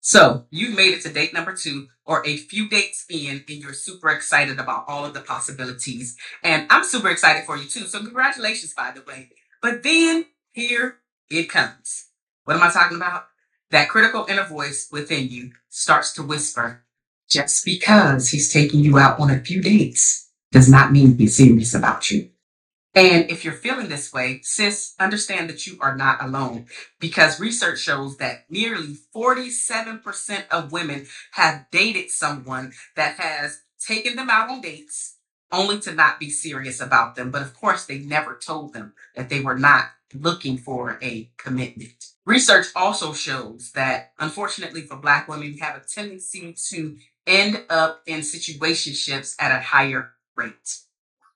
So you've made it to date number 2 or a few dates in, and you're super excited about all of the possibilities. And I'm super excited for you too. So congratulations, by the way. But then here it comes. What am I talking about? That critical inner voice within you starts to whisper, just because he's taking you out on a few dates does not mean he's serious about you. And if you're feeling this way, sis, understand that you are not alone because research shows that nearly 47% of women have dated someone that has taken them out on dates only to not be serious about them. But of course, they never told them that they were not looking for a commitment. Research also shows that, unfortunately for Black women, we have a tendency to end up in situationships at a higher rate.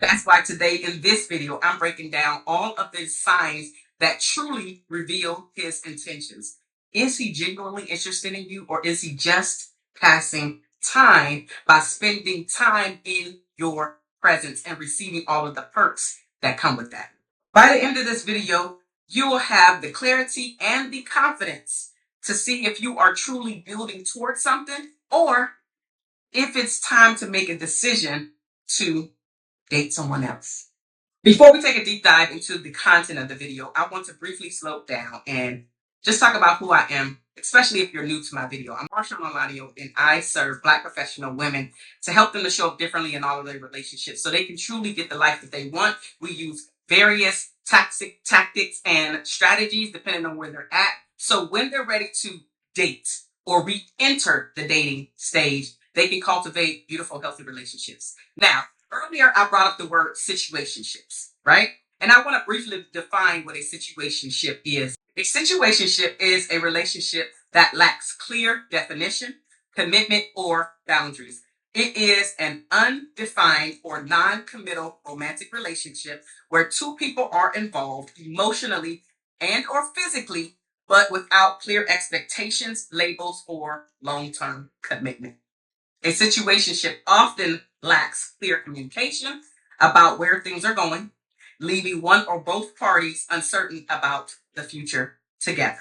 That's why today in this video, I'm breaking down all of the signs that truly reveal his intentions. Is he genuinely interested in you, or is he just passing time by spending time in your presence and receiving all of the perks that come with that? By the end of this video, you will have the clarity and the confidence to see if you are truly building towards something or if it's time to make a decision to date someone else. Before we take a deep dive into the content of the video, I want to briefly slow down and just talk about who I am, especially if you're new to my video. I'm Marsha Maladio, and I serve Black professional women to help them to show up differently in all of their relationships so they can truly get the life that they want. We use various tactics and strategies depending on where they're at. So when they're ready to date or re-enter the dating stage, they can cultivate beautiful, healthy relationships. Now, earlier, I brought up the word situationships, right? And I want to briefly define what a situationship is. A situationship is a relationship that lacks clear definition, commitment, or boundaries. It is an undefined or non-committal romantic relationship where two people are involved emotionally and or physically, but without clear expectations, labels, or long-term commitment. A situationship often lacks clear communication about where things are going, leaving one or both parties uncertain about the future together.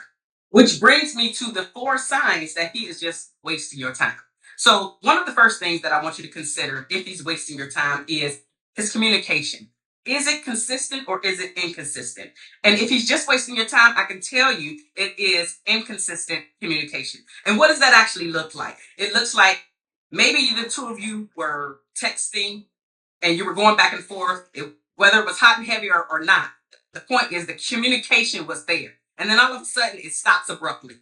Which brings me to the 4 signs that he is just wasting your time. So, one of the first things that I want you to consider if he's wasting your time is his communication. Is it consistent or is it inconsistent? And if he's just wasting your time, I can tell you it is inconsistent communication. And what does that actually look like? It looks like maybe the two of you were texting and you were going back and forth, whether it was hot and heavy or not. The point is the communication was there. And then all of a sudden it stops abruptly.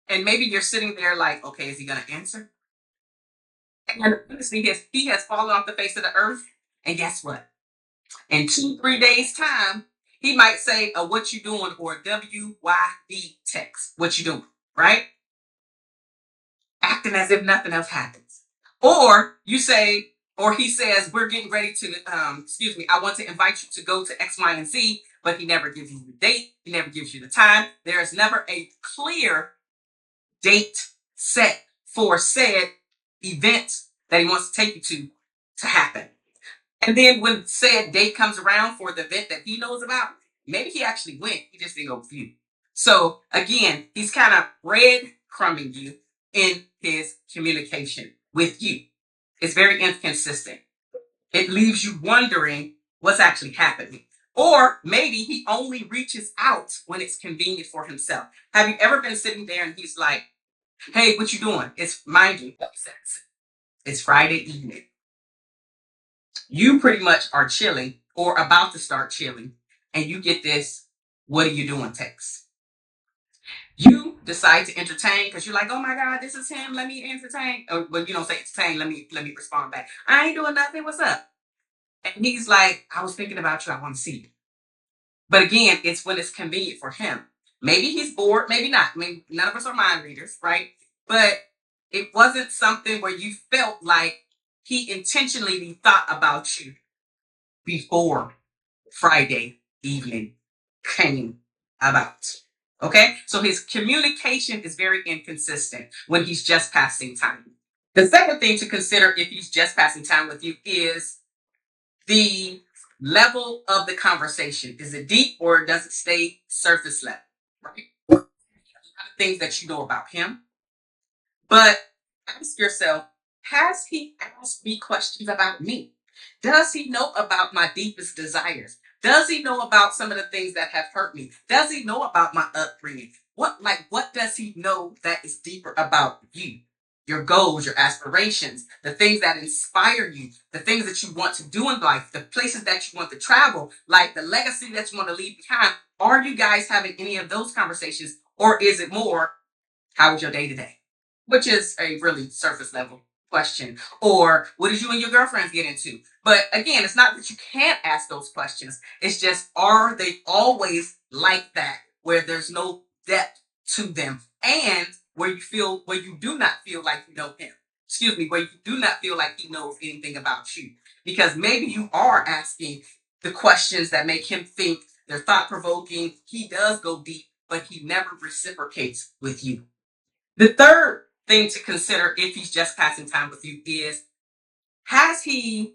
And maybe you're sitting there like, okay, is he going to answer? And honestly, he has fallen off the face of the earth. And guess what? In 2-3 days' time, he might say a what you doing or a WYD text. What you doing, right? Acting as if nothing else happens. Or you say, or he says, we're getting ready to, I want to invite you to go to X, Y, and Z, but he never gives you the date. He never gives you the time. There is never a clear date set for said event that he wants to take you to happen. And then when said date comes around for the event that he knows about, maybe he actually went. He just didn't go with you. So again, he's kind of breadcrumbing you in his communication with you. It's very inconsistent. It leaves you wondering what's actually happening. Or maybe he only reaches out when it's convenient for himself. Have you ever been sitting there and he's like, hey, what you doing? It's, mind you, it's Friday evening. You pretty much are chilling or about to start chilling, and you get this, what are you doing text. You decide to entertain because you're like, oh my God, this is him. Let me entertain. Or when you don't say entertain, let me respond back. I ain't doing nothing. What's up? And he's like, I was thinking about you. I want to see you. But again, it's when it's convenient for him. Maybe he's bored, maybe not. I mean, none of us are mind readers, right? But it wasn't something where you felt like he intentionally thought about you before Friday evening came about. Okay? So his communication is very inconsistent when he's just passing time. The second thing to consider if he's just passing time with you is the level of the conversation. Is it deep or does it stay surface level? Right? Things that you know about him, But ask yourself, has he asked me questions about me? Does he know about my deepest desires? Does he know about some of the things that have hurt me? Does he know about my upbringing? What does he know that is deeper about you? Your goals, your aspirations, the things that inspire you, the things that you want to do in life, the places that you want to travel, like the legacy that you want to leave behind. Are you guys having any of those conversations? Or is it more, how was your day today? Which is a really surface level question. Or what did you and your girlfriends get into? But again, it's not that you can't ask those questions. It's just, are they always like that, where there's no depth to them, and where you do not feel like you know him. Excuse me, where you do not feel like he knows anything about you. Because maybe you are asking the questions that make him think, they're thought provoking. He does go deep, but he never reciprocates with you. The third thing to consider if he's just passing time with you is, has he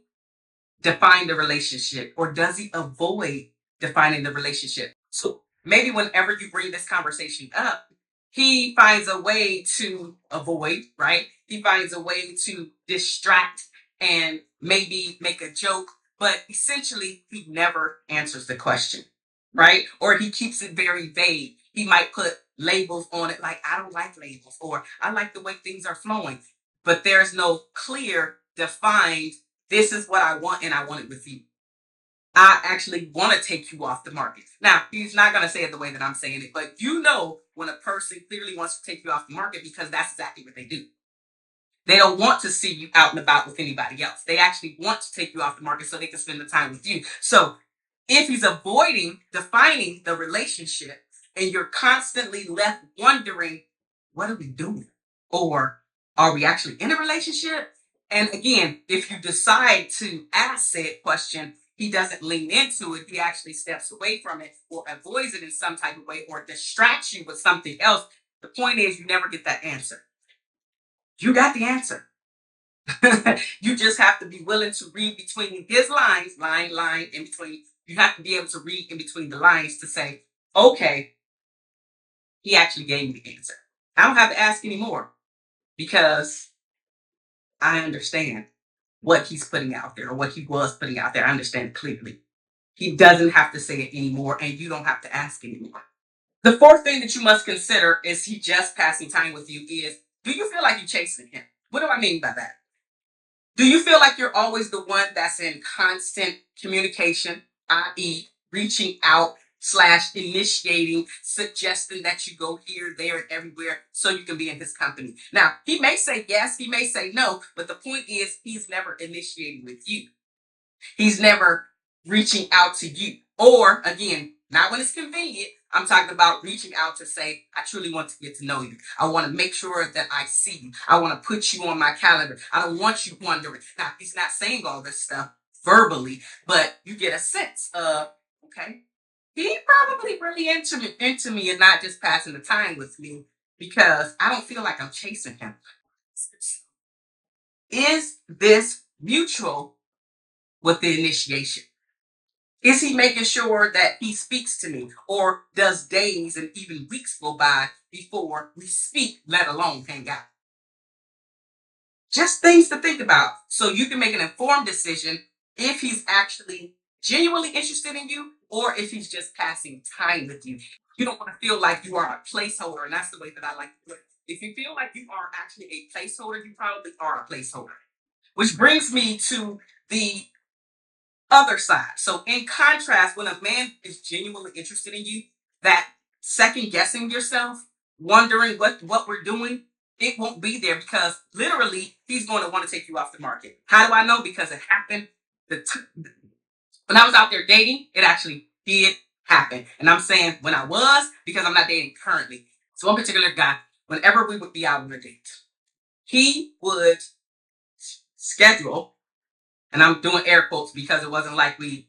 defined the relationship, or does he avoid defining the relationship? So maybe whenever you bring this conversation up, he finds a way to avoid, right? He finds a way to distract and maybe make a joke, but essentially he never answers the question, right? Or he keeps it very vague. He might put labels on it like, I don't like labels, or I like the way things are flowing, but there's no clear, defined, this is what I want and I want it with you. I actually want to take you off the market. Now, he's not going to say it the way that I'm saying it, but you know when a person clearly wants to take you off the market, because that's exactly what they do. They don't want to see you out and about with anybody else. They actually want to take you off the market so they can spend the time with you. So if he's avoiding defining the relationship and you're constantly left wondering, what are we doing? Or are we actually in a relationship? And again, if you decide to ask said question, he doesn't lean into it. He actually steps away from it or avoids it in some type of way or distracts you with something else. The point is, you never get that answer. You got the answer. You just have to be willing to read between his lines, line in between. You have to be able to read in between the lines to say, okay, he actually gave me the answer. I don't have to ask anymore because I understand what he's putting out there, or what he was putting out there. I understand it clearly. He doesn't have to say it anymore, and you don't have to ask anymore. The fourth thing that you must consider is he just passing time with you is, do you feel like you're chasing him? What do I mean by that? Do you feel like you're always the one that's in constant communication, i.e., reaching out slash initiating, suggesting that you go here, there, and everywhere so you can be in his company? Now, he may say yes, he may say no, but the point is he's never initiating with you. He's never reaching out to you. Or again, not when it's convenient. I'm talking about reaching out to say, I truly want to get to know you. I want to make sure that I see you. I want to put you on my calendar. I don't want you wondering. Now, he's not saying all this stuff verbally, but you get a sense of, okay, he probably really into me and not just passing the time with me, because I don't feel like I'm chasing him. Is this mutual with the initiation? Is he making sure that he speaks to me? Or does days and even weeks go by before we speak, let alone hang out? Just things to think about so you can make an informed decision if he's actually genuinely interested in you, or if he's just passing time with you. You don't want to feel like you are a placeholder, and that's the way that I like to put it. If you feel like you are actually a placeholder, you probably are a placeholder. Which brings me to the other side. So, in contrast, when a man is genuinely interested in you, that second guessing yourself, wondering what we're doing, it won't be there, because literally he's going to want to take you off the market. How do I know? Because it happened. When I was out there dating, it actually did happen. And I'm saying when I was, because I'm not dating currently. So one particular guy, whenever we would be out on a date, he would schedule, and I'm doing air quotes because it wasn't like we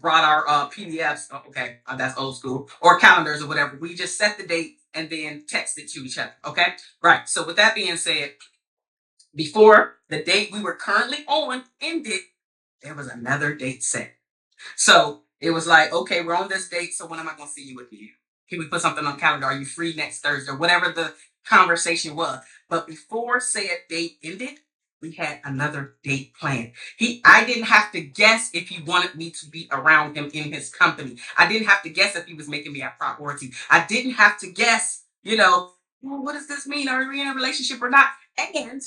brought our PDFs. Oh, okay, that's old school, or calendars or whatever. We just set the date and then text it to each other. Okay, right. So with that being said, before the date we were currently on ended, there was another date set. So it was like, okay, we're on this date. So when am I going to see you again? Can we put something on the calendar? Are you free next Thursday? Or whatever the conversation was. But before said date ended, we had another date planned. I didn't have to guess if he wanted me to be around him in his company. I didn't have to guess if he was making me a priority. I didn't have to guess, well, what does this mean? Are we in a relationship or not? And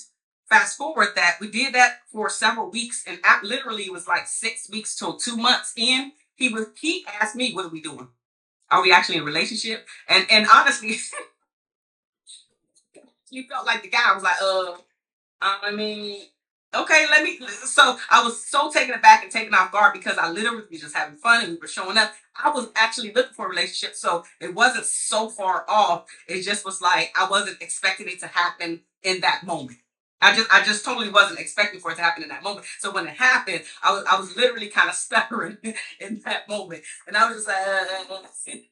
fast forward that we did that for several weeks, and literally it was like 6 weeks to 2 months in. He asked me, "What are we doing? Are we actually in a relationship?" And honestly, you felt like the guy was like, I mean, okay, let me. So I was so taken aback and taken off guard because I literally was just having fun and we were showing up. I was actually looking for a relationship, so it wasn't so far off. It just was like I wasn't expecting it to happen in that moment. I just totally wasn't expecting for it to happen in that moment. So when it happened, I was literally kind of stuttering in that moment, and I was just like,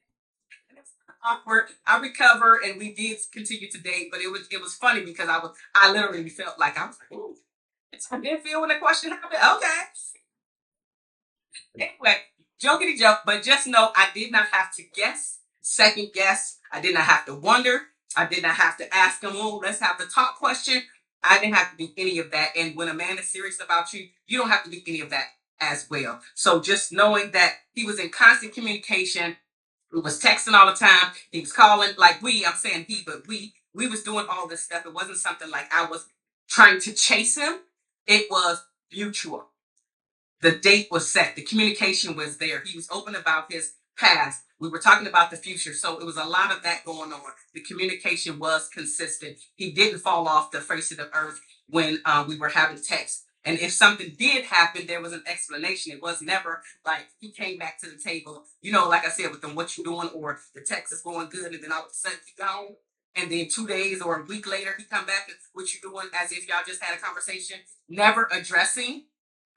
awkward. I recovered and we did continue to date, but it was funny because I literally felt like I was like, ooh, I didn't feel when the question happened. Okay. Anyway, jokey joke, but just know I did not have to guess, second guess. I did not have to wonder. I did not have to ask him, oh, let's have the talk question. I didn't have to do any of that. And when a man is serious about you, you don't have to do any of that as well. So just knowing that he was in constant communication, we was texting all the time. He was calling, like I'm saying he, but we was doing all this stuff. It wasn't something like I was trying to chase him. It was mutual. The date was set. The communication was there. He was open about his past. We were talking about the future. So it was a lot of that going on. The communication was consistent. He didn't fall off the face of the earth when we were having text. And if something did happen, there was an explanation. It was never like he came back to the table, like I said, with them, what you doing, or the text is going good, and then all of a sudden he gone. And then 2 days or a week later, he come back and what you doing, as if y'all just had a conversation, never addressing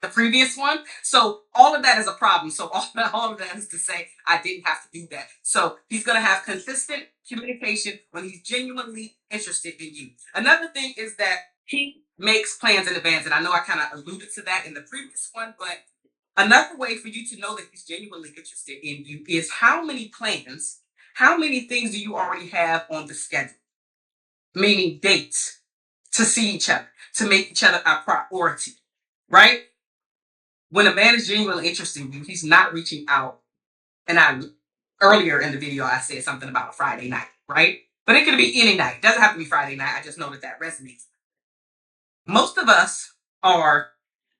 the previous one. So all of that is a problem. So all of that is to say I didn't have to do that. So he's going to have consistent communication when he's genuinely interested in you. Another thing is that he makes plans in advance. And I know I kind of alluded to that in the previous one, but another way for you to know that he's genuinely interested in you is how many plans, how many things do you already have on the schedule? Meaning dates to see each other, to make each other a priority, right? When a man is genuinely interested in you, he's not reaching out. And earlier in the video, I said something about a Friday night, right? But it could be any night. It doesn't have to be Friday night. I just know that resonates. Most of us are,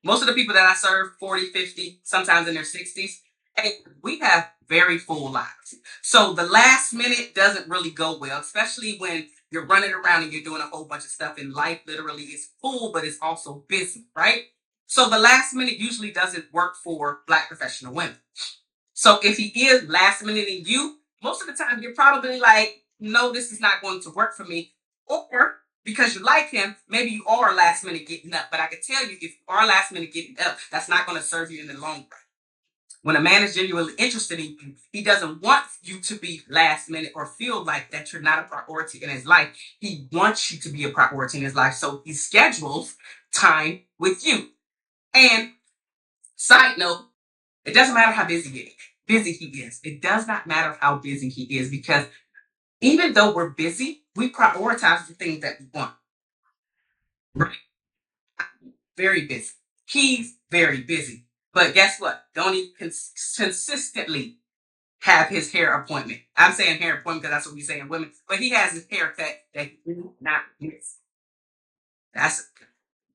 most of the people that I serve, 40, 50, sometimes in their 60s, and we have very full lives. So the last minute doesn't really go well, especially when you're running around and you're doing a whole bunch of stuff, and life literally is full, but it's also busy, right? So the last minute usually doesn't work for Black professional women. So if he is last minute in you, most of the time you're probably like, no, this is not going to work for me. Or because you like him, maybe you are last minute getting up. But I can tell you, if you are last minute getting up, that's not going to serve you in the long run. When a man is genuinely interested in you, he doesn't want you to be last minute or feel like that you're not a priority in his life. He wants you to be a priority in his life. So he schedules time with you. And side note, it doesn't matter how busy he is. It does not matter how busy he is, because even though we're busy, we prioritize the things that we want. Right? Very busy. He's very busy. But guess what? Don't he consistently have his hair appointment? I'm saying hair appointment because that's what we say in women. But he has his haircut that he do not miss. That's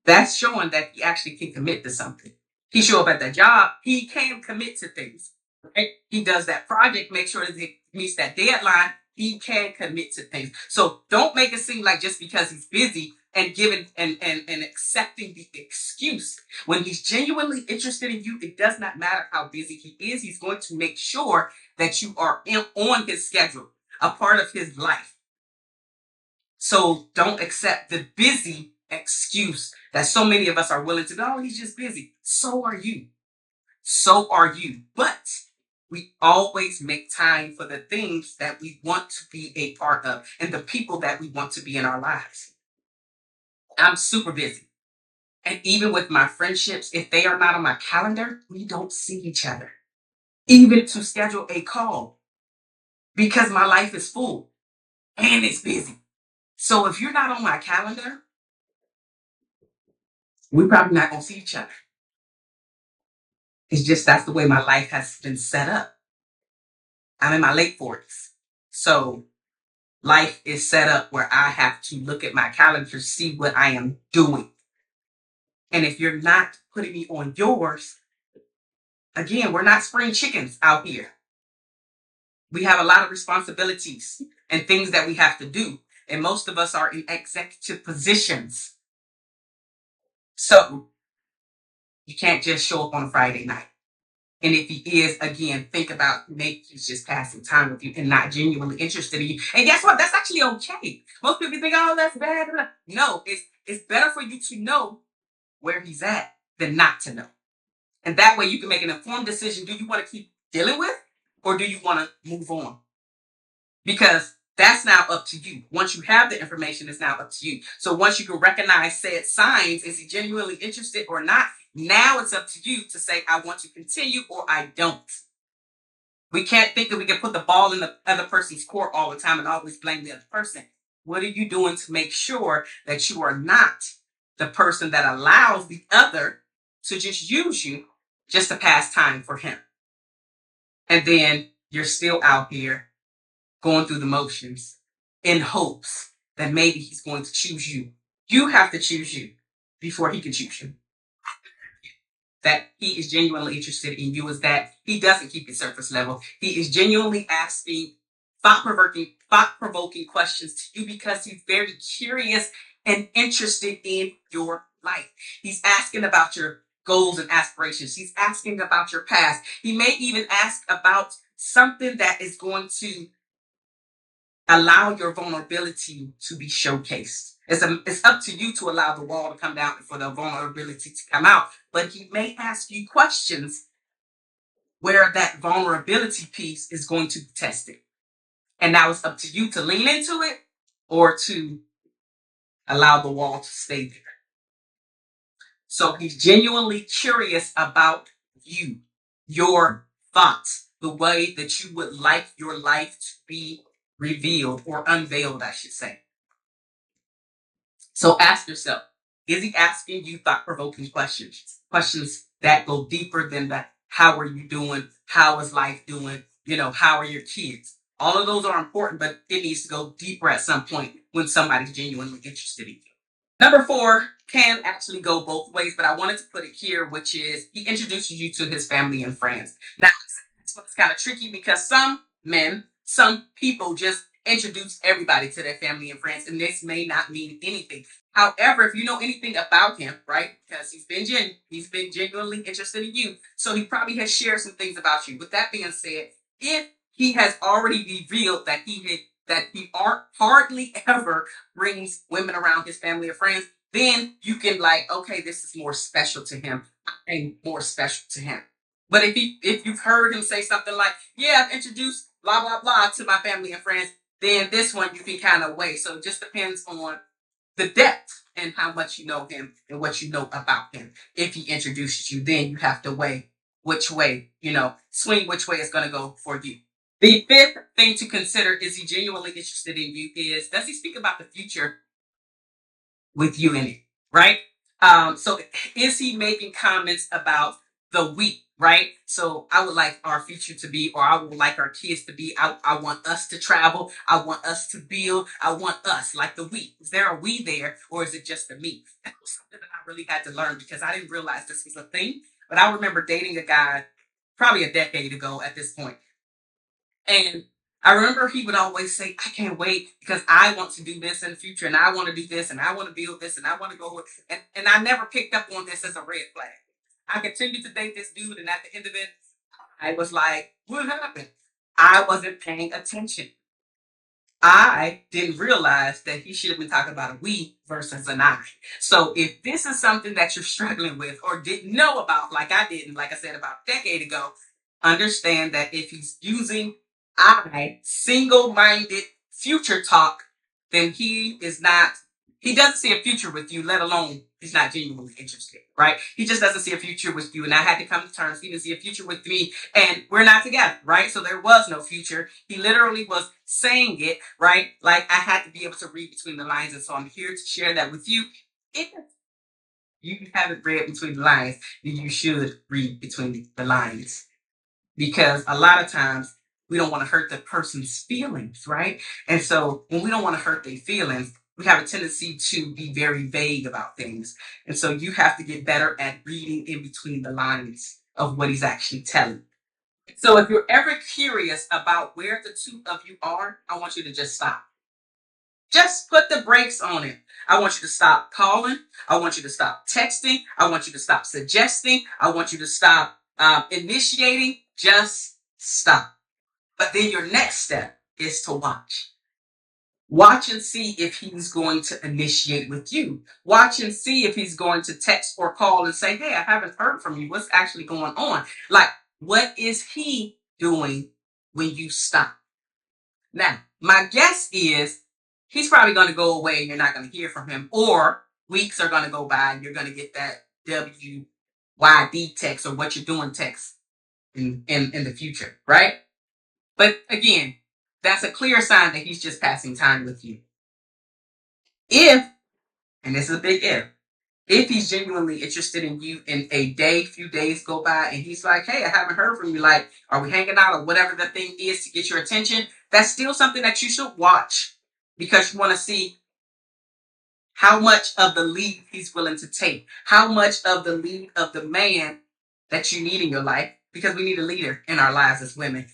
that's showing that he actually can commit to something. He show up at that job. He can commit to things. Right? He does that project, make sure that it meets that deadline. He can commit to things. So don't make it seem like just because he's busy and giving and accepting the excuse. When he's genuinely interested in you, it does not matter how busy he is. He's going to make sure that you are on his schedule, a part of his life. So don't accept the busy excuse that so many of us are willing to go, oh, he's just busy. So are you. So are you. But we always make time for the things that we want to be a part of and the people that we want to be in our lives. I'm super busy. And even with my friendships, if they are not on my calendar, we don't see each other. Even to schedule a call, because my life is full and it's busy. So if you're not on my calendar, we're probably not going to see each other. It's just that's the way my life has been set up. I'm in my late 40s. So life is set up where I have to look at my calendar to see what I am doing. And if you're not putting me on yours, again, we're not spring chickens out here. We have a lot of responsibilities and things that we have to do. And most of us are in executive positions. So you can't just show up on a Friday night. And if he is, again, think about maybe he's just passing time with you and not genuinely interested in you. And guess what? That's actually okay. Most people think, oh, that's bad. No, it's better for you to know where he's at than not to know. And that way you can make an informed decision. Do you want to keep dealing with or do you want to move on? Because that's now up to you. Once you have the information, it's now up to you. So once you can recognize said signs, is he genuinely interested or not? Now it's up to you to say, I want to continue or I don't. We can't think that we can put the ball in the other person's court all the time and always blame the other person. What are you doing to make sure that you are not the person that allows the other to just use you just to pass time for him? And then you're still out here going through the motions in hopes that maybe he's going to choose you. You have to choose you before he can choose you. That he is genuinely interested in you is that he doesn't keep it surface level. He is genuinely asking thought-provoking questions to you because he's very curious and interested in your life. He's asking about your goals and aspirations. He's asking about your past. He may even ask about something that is going to allow your vulnerability to be showcased. It's up to you to allow the wall to come down and for the vulnerability to come out. But he may ask you questions where that vulnerability piece is going to be tested. And now it's up to you to lean into it or to allow the wall to stay there. So he's genuinely curious about you, your thoughts, the way that you would like your life to be revealed or unveiled, I should say. So ask yourself, is he asking you thought-provoking questions? Questions that go deeper than the how are you doing? How is life doing? How are your kids? All of those are important, but it needs to go deeper at some point when somebody's genuinely interested in you. Number 4 can actually go both ways, but I wanted to put it here, which is he introduces you to his family and friends. Now, it's kind of tricky because some people just introduce everybody to their family and friends, and this may not mean anything. However, if you know anything about him, right, because he's been genuinely interested in you, so he probably has shared some things about you. With that being said, if he has already revealed that he hardly ever brings women around his family or friends, then you can okay, this is more special to him. I'm more special to him. But if you've heard him say something like, yeah, I've introduced blah blah blah to my family and friends, then this one you can kind of weigh. So it just depends on the depth and how much you know him and what you know about him. If he introduces you, then you have to weigh which way, swing which way it's going to go for you. The 5th thing to consider, is he genuinely interested in you, is does he speak about the future with you in it, right? So is he making comments about the week, right? So I would like our future to be, or I would like our kids to be, I want us to travel. I want us to build. I want us, like the we. Is there a we there, or is it just a me? That was something that I really had to learn because I didn't realize this was a thing. But I remember dating a guy probably a decade ago at this point. And I remember he would always say, I can't wait because I want to do this in the future and I want to do this and I want to build this and I want to go with and I never picked up on this as a red flag. I continued to date this dude and at the end of it, I was like, what happened? I wasn't paying attention. I didn't realize that he should have been talking about a we versus an I. So if this is something that you're struggling with or didn't know about, like I didn't, like I said about a decade ago, understand that if he's using I, single-minded future talk, then he is not He doesn't see a future with you, let alone he's not genuinely interested, right? He just doesn't see a future with you. And I had to come to terms. He didn't see a future with me, and we're not together, right? So there was no future. He literally was saying it, right? Like I had to be able to read between the lines. And so I'm here to share that with you. If you haven't read between the lines, then you should read between the lines, because a lot of times we don't want to hurt the person's feelings, right? And so when we don't want to hurt their feelings, we have a tendency to be very vague about things. And so you have to get better at reading in between the lines of what he's actually telling. So if you're ever curious about where the two of you are, I want you to just stop. Just put the brakes on it. I want you to stop calling. I want you to stop texting. I want you to stop suggesting. I want you to stop initiating. Just stop. But then your next step is to watch. Watch and see if he's going to initiate with you. Watch and see if he's going to text or call and say, hey, I haven't heard from you. What's actually going on? Like, what is he doing when you stop? Now, my guess is he's probably going to go away and you're not going to hear from him, or weeks are going to go by and you're going to get that WYD text or what you're doing text in the future, right? But again, that's a clear sign that he's just passing time with you. If, and this is a big if he's genuinely interested in you in a day, few days go by, and he's like, hey, I haven't heard from you, like, are we hanging out or whatever the thing is to get your attention, that's still something that you should watch, because you want to see how much of the lead he's willing to take, how much of the lead of the man that you need in your life, because we need a leader in our lives as women.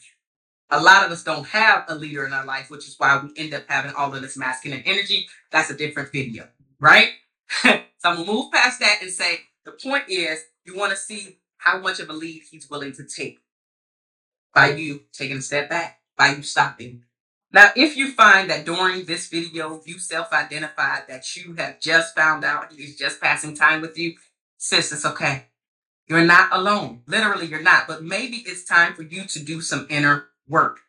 A lot of us don't have a leader in our life, which is why we end up having all of this masculine energy. That's a different video, right? So I'm going to move past that and say, the point is, you want to see how much of a lead he's willing to take by you taking a step back, by you stopping. Now, if you find that during this video, you self-identified that you have just found out he's just passing time with you, sis, it's okay. You're not alone. Literally, you're not. But maybe it's time for you to do some inner work.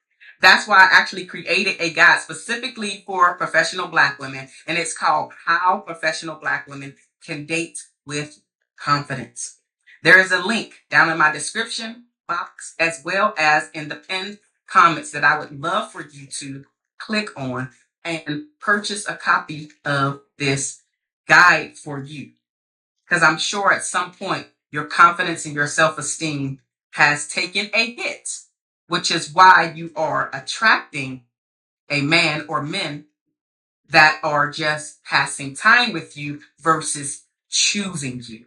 That's why I actually created a guide specifically for professional Black women. And it's called How Professional Black Women Can Date with Confidence. There is a link down in my description box, as well as in the pinned comments, that I would love for you to click on and purchase a copy of this guide for you. Because I'm sure at some point, your confidence and your self-esteem has taken a hit, which is why you are attracting a man or men that are just passing time with you versus choosing you.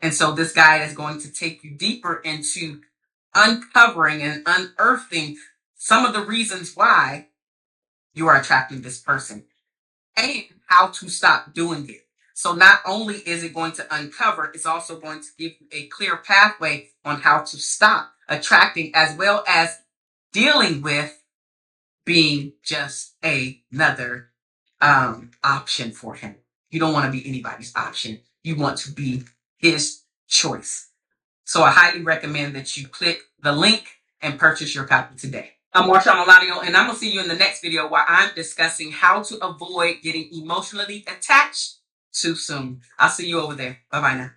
And so this guide is going to take you deeper into uncovering and unearthing some of the reasons why you are attracting this person and how to stop doing it. So not only is it going to uncover, it's also going to give you a clear pathway on how to stop attracting, as well as dealing with being just another option for him. You don't want to be anybody's option. You want to be his choice. So I highly recommend that you click the link and purchase your copy today. I'm Marsha Maladio, and I'm going to see you in the next video where I'm discussing how to avoid getting emotionally attached too soon. I'll see you over there. Bye-bye now.